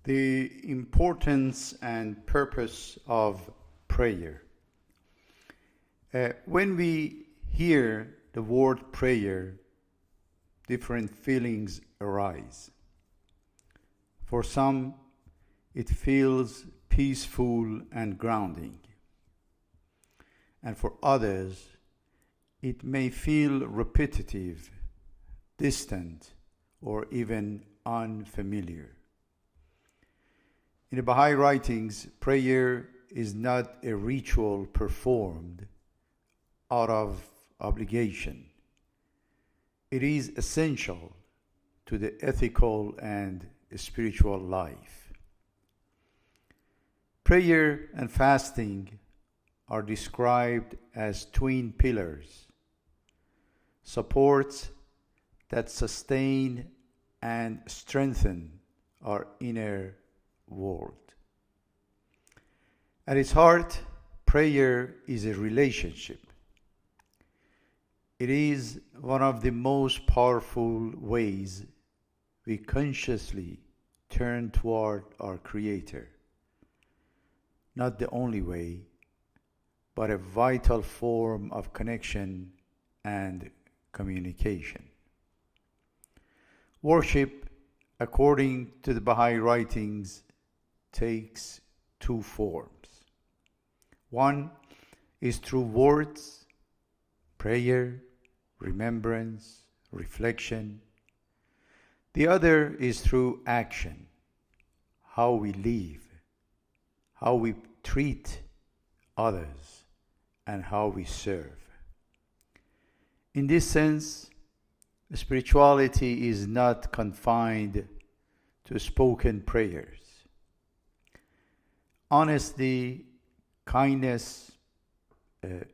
The importance and purpose of prayer. When we hear the word prayer, different feelings arise. For some, it feels peaceful and grounding. And for others, it may feel repetitive, distant, or even unfamiliar. In the Baha'i writings, prayer is not a ritual performed out of obligation. It is essential to the ethical and spiritual life. Prayer and fasting are described as twin pillars, supports that sustain and strengthen our inner world. At its heart, prayer is a relationship. It is one of the most powerful ways we consciously turn toward our Creator. Not the only way, but a vital form of connection and communication. Worship, according to the Baha'i writings, takes two forms. One is through words, prayer, remembrance, reflection. The other is through action, how we live, how we treat others, and how we serve. In this sense, spirituality is not confined to spoken prayers. Honesty, kindness,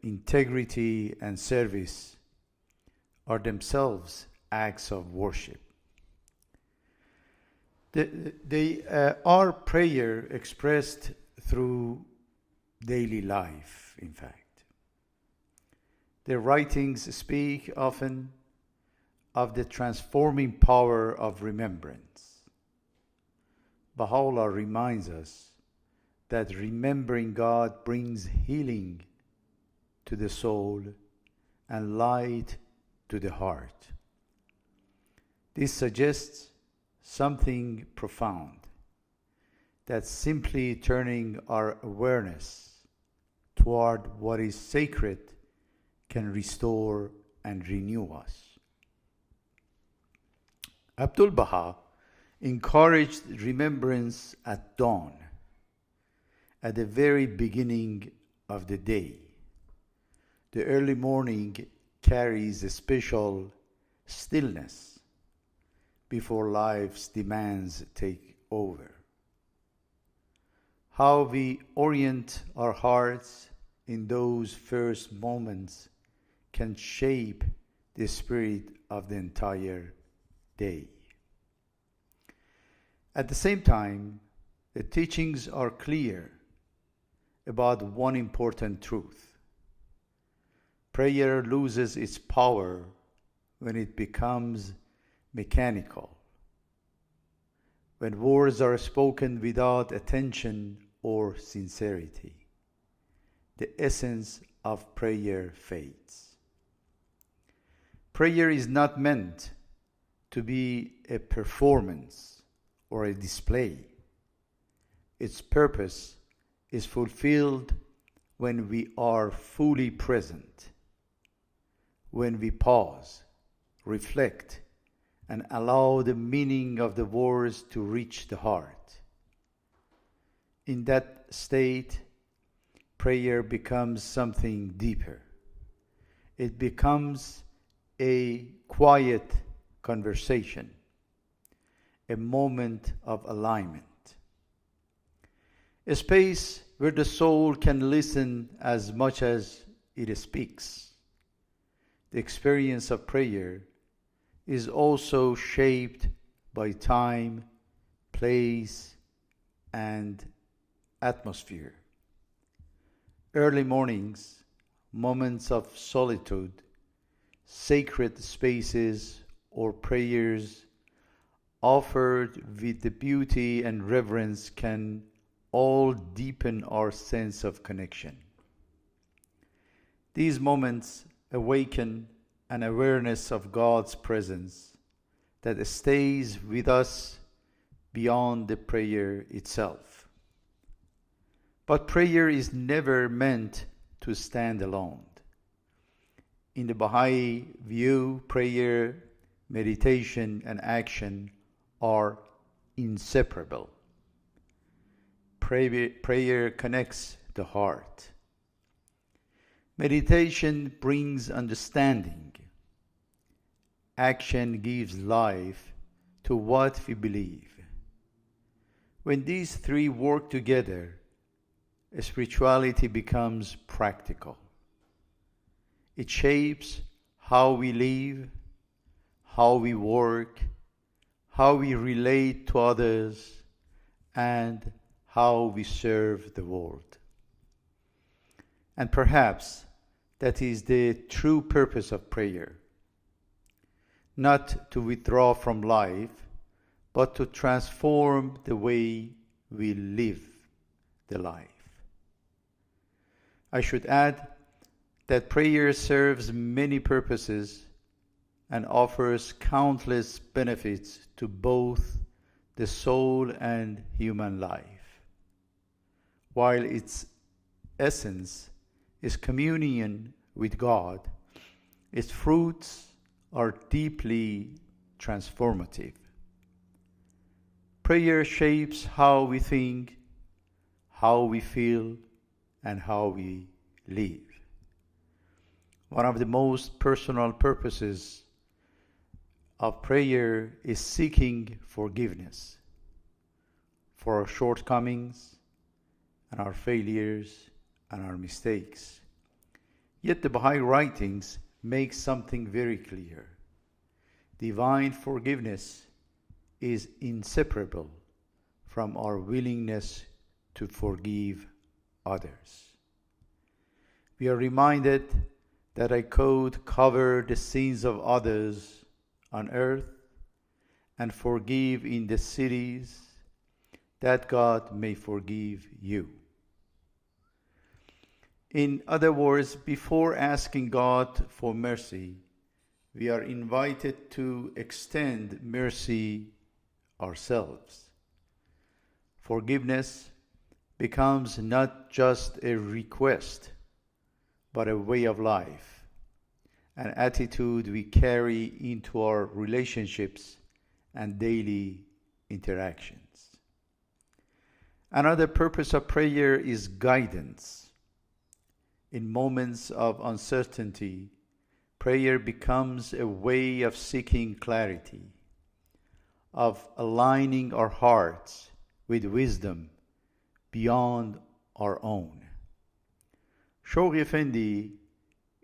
integrity, and service are themselves acts of worship. They are prayer expressed through daily life, in fact. Their writings speak often of the transforming power of remembrance. Baha'u'llah reminds us that remembering God brings healing to the soul and light to the heart. This suggests something profound, that simply turning our awareness toward what is sacred can restore and renew us. Abdul Baha encouraged remembrance at dawn, at the very beginning of the day. The early morning carries a special stillness before life's demands take over. How we orient our hearts in those first moments can shape the spirit of the entire day. At the same time, the teachings are clear about one important truth. Prayer loses its power when it becomes mechanical, when words are spoken without attention or sincerity. The essence of prayer fades. Prayer is not meant to be a performance or a display. Its purpose is fulfilled when we are fully present, when we pause, reflect, and allow the meaning of the words to reach the heart. In that state, prayer becomes something deeper. It becomes a quiet conversation, a moment of alignment, a space where the soul can listen as much as it speaks. The experience of prayer is also shaped by time, place, and atmosphere. Early mornings, moments of solitude, sacred spaces, or prayers offered with the beauty and reverence, can all deepen our sense of connection. These moments awaken an awareness of God's presence that stays with us beyond the prayer itself. But prayer is never meant to stand alone. In the Baha'i view, prayer, meditation, and action are inseparable. Prayer connects the heart. Meditation brings understanding. Action gives life to what we believe. When these three work together, spirituality becomes practical. It shapes how we live, how we work, how we relate to others, and how we serve the world. And perhaps that is the true purpose of prayer. Not to withdraw from life, but to transform the way we live the life. I should add that prayer serves many purposes and offers countless benefits to both the soul and human life. While its essence is communion with God, its fruits are deeply transformative. Prayer shapes how we think, how we feel, and how we live. One of the most personal purposes of prayer is seeking forgiveness for our shortcomings and our failures and our mistakes. Yet the Baha'i writings make something very clear. Divine forgiveness is inseparable from our willingness to forgive others. We are reminded that I could cover the sins of others on earth and forgive in the cities, that God may forgive you. In other words, before asking God for mercy, we are invited to extend mercy ourselves. Forgiveness becomes not just a request, but a way of life, an attitude we carry into our relationships and daily interactions. Another purpose of prayer is guidance. In moments of uncertainty, prayer becomes a way of seeking clarity, of aligning our hearts with wisdom beyond our own. Shoghi Effendi,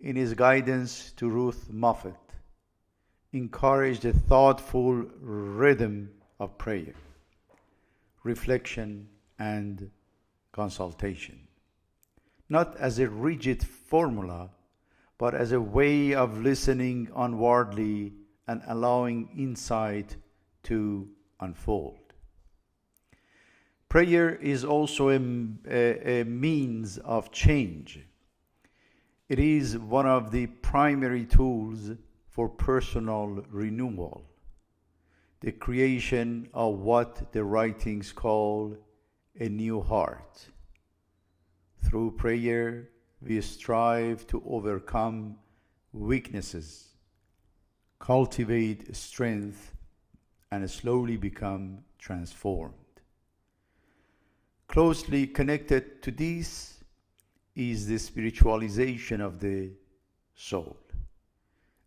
in his guidance to Ruth Moffat, encouraged a thoughtful rhythm of prayer, reflection, and consultation. Not as a rigid formula, but as a way of listening inwardly and allowing insight to unfold. Prayer is also a means of change. It is one of the primary tools for personal renewal, the creation of what the writings call a new heart. Through prayer, we strive to overcome weaknesses, cultivate strength, and slowly become transformed. Closely connected to this is the spiritualization of the soul.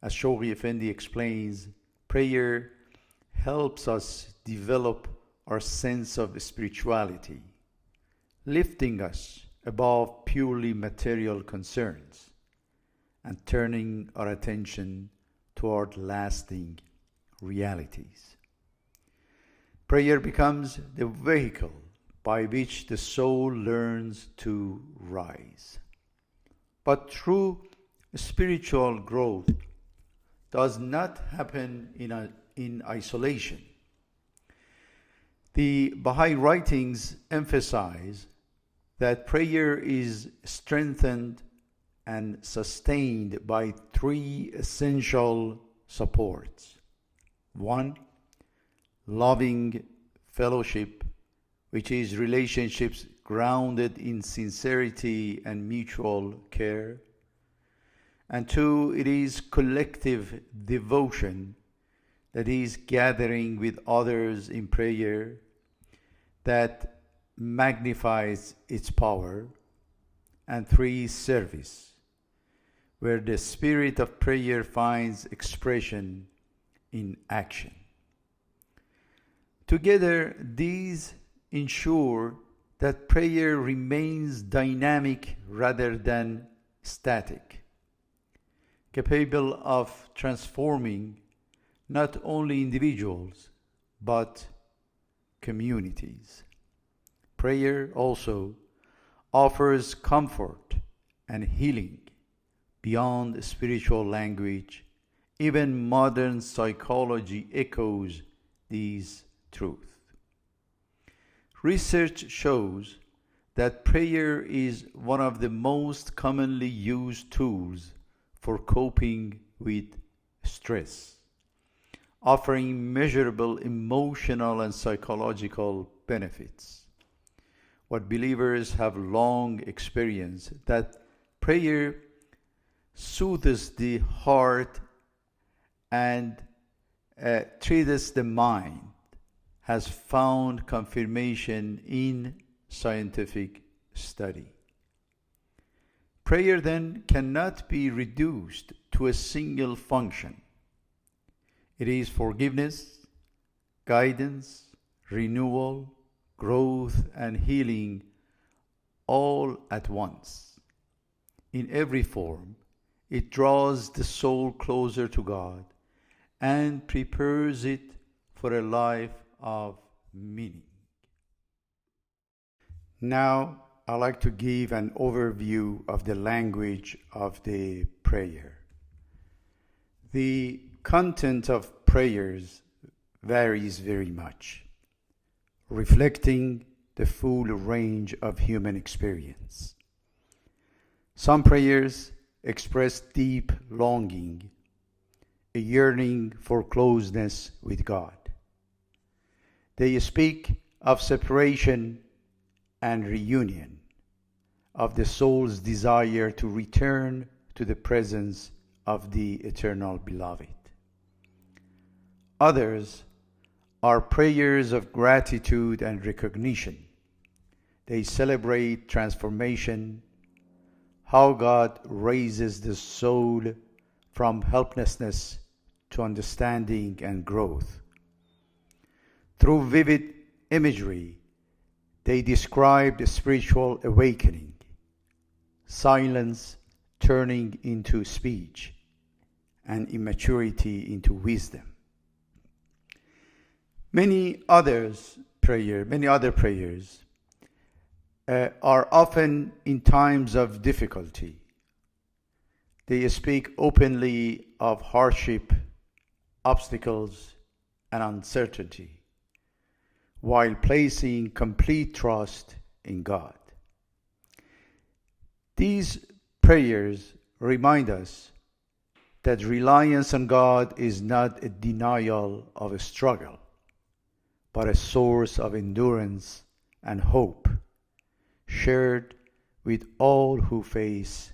As Shoghi Effendi explains, prayer helps us develop our sense of spirituality, lifting us above purely material concerns and turning our attention toward lasting realities. Prayer becomes the vehicle by which the soul learns to rise. But true spiritual growth does not happen in isolation. The Baha'i writings emphasize that prayer is strengthened and sustained by three essential supports. One, loving fellowship, which is relationships grounded in sincerity and mutual care. And two, it is collective devotion, that is gathering with others in prayer that magnifies its power. And three, service, where the spirit of prayer finds expression in action. Together, these ensure that prayer remains dynamic rather than static, capable of transforming not only individuals but communities. Prayer also offers comfort and healing beyond spiritual language. Even modern psychology echoes these truths. Research shows that prayer is one of the most commonly used tools for coping with stress, offering measurable emotional and psychological benefits. What believers have long experienced, that prayer soothes the heart and treats the mind, has found confirmation in scientific study. Prayer then cannot be reduced to a single function. It is forgiveness, guidance, renewal, growth, and healing all at once. In every form, it draws the soul closer to God and prepares it for a life of meaning. Now, I'd like to give an overview of the language of the prayer. The content of prayers varies very much, reflecting the full range of human experience. Some prayers express deep longing, a yearning for closeness with God. They speak of separation and reunion, of the soul's desire to return to the presence of the eternal beloved. Others are prayers of gratitude and recognition. They celebrate transformation, how God raises the soul from helplessness to understanding and growth. Through vivid imagery, they describe the spiritual awakening, silence turning into speech, and immaturity into wisdom. Many other prayers are often in times of difficulty. They speak openly of hardship, obstacles, and uncertainty, while placing complete trust in God. These prayers remind us that reliance on God is not a denial of a struggle, but a source of endurance and hope, shared with all who face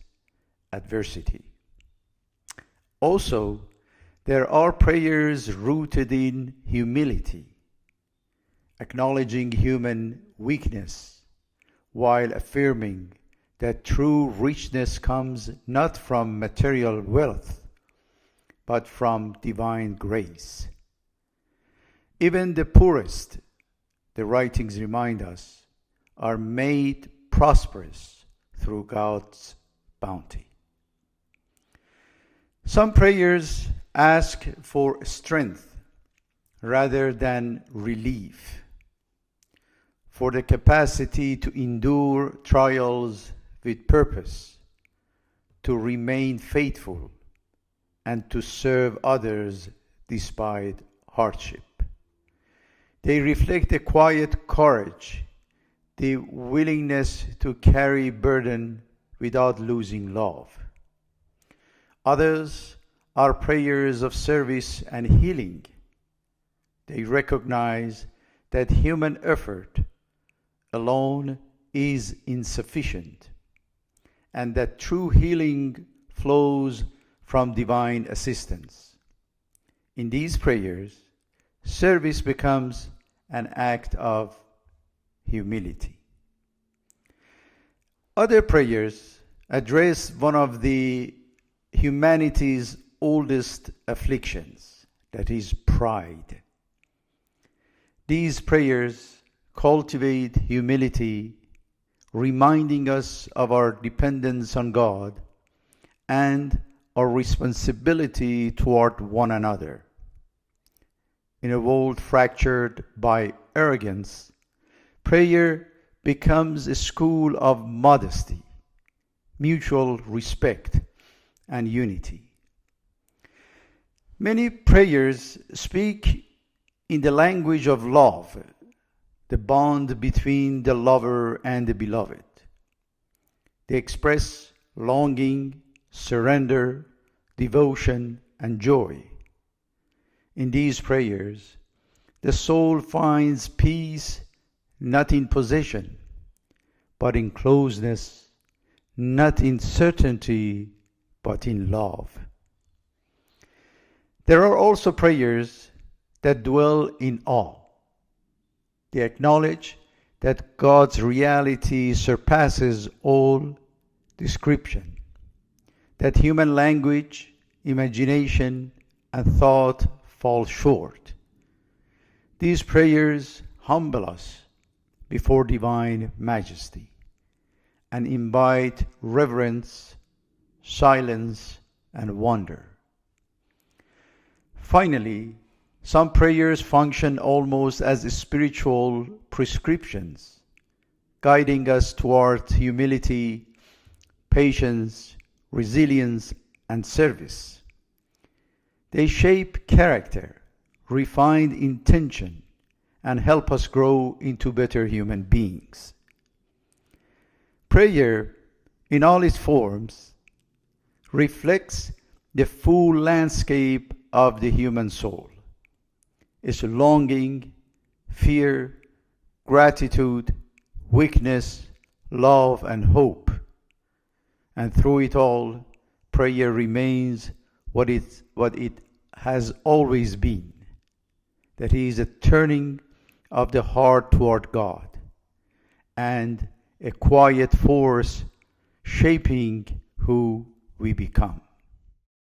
adversity. Also, there are prayers rooted in humility, acknowledging human weakness while affirming that true richness comes not from material wealth, but from divine grace. Even the poorest, the writings remind us, are made prosperous through God's bounty. Some prayers ask for strength rather than relief, for the capacity to endure trials with purpose, to remain faithful, and to serve others despite hardship. They reflect a quiet courage, the willingness to carry burden without losing love. Others are prayers of service and healing. They recognize that human effort alone is insufficient and that true healing flows from divine assistance. In these prayers, service becomes an act of humility. Other prayers address one of the humanity's oldest afflictions, that is pride. These prayers cultivate humility, reminding us of our dependence on God and our responsibility toward one another. In a world fractured by arrogance, prayer becomes a school of modesty, mutual respect, and unity. Many prayers speak in the language of love, the bond between the lover and the beloved. They express longing, surrender, devotion, and joy. In these prayers, the soul finds peace not in possession, but in closeness, not in certainty, but in love. There are also prayers that dwell in awe. They acknowledge that God's reality surpasses all description, that human language, imagination, and thought fall short. These prayers humble us before divine majesty and invite reverence, silence, and wonder. Finally, some prayers function almost as spiritual prescriptions, guiding us toward humility, patience, resilience, and service. They shape character, refine intention, and help us grow into better human beings. Prayer, in all its forms, reflects the full landscape of the human soul. Its longing, fear, gratitude, weakness, love, and hope. And through it all, prayer remains what it has always been. That is a turning of the heart toward God and a quiet force shaping who we become.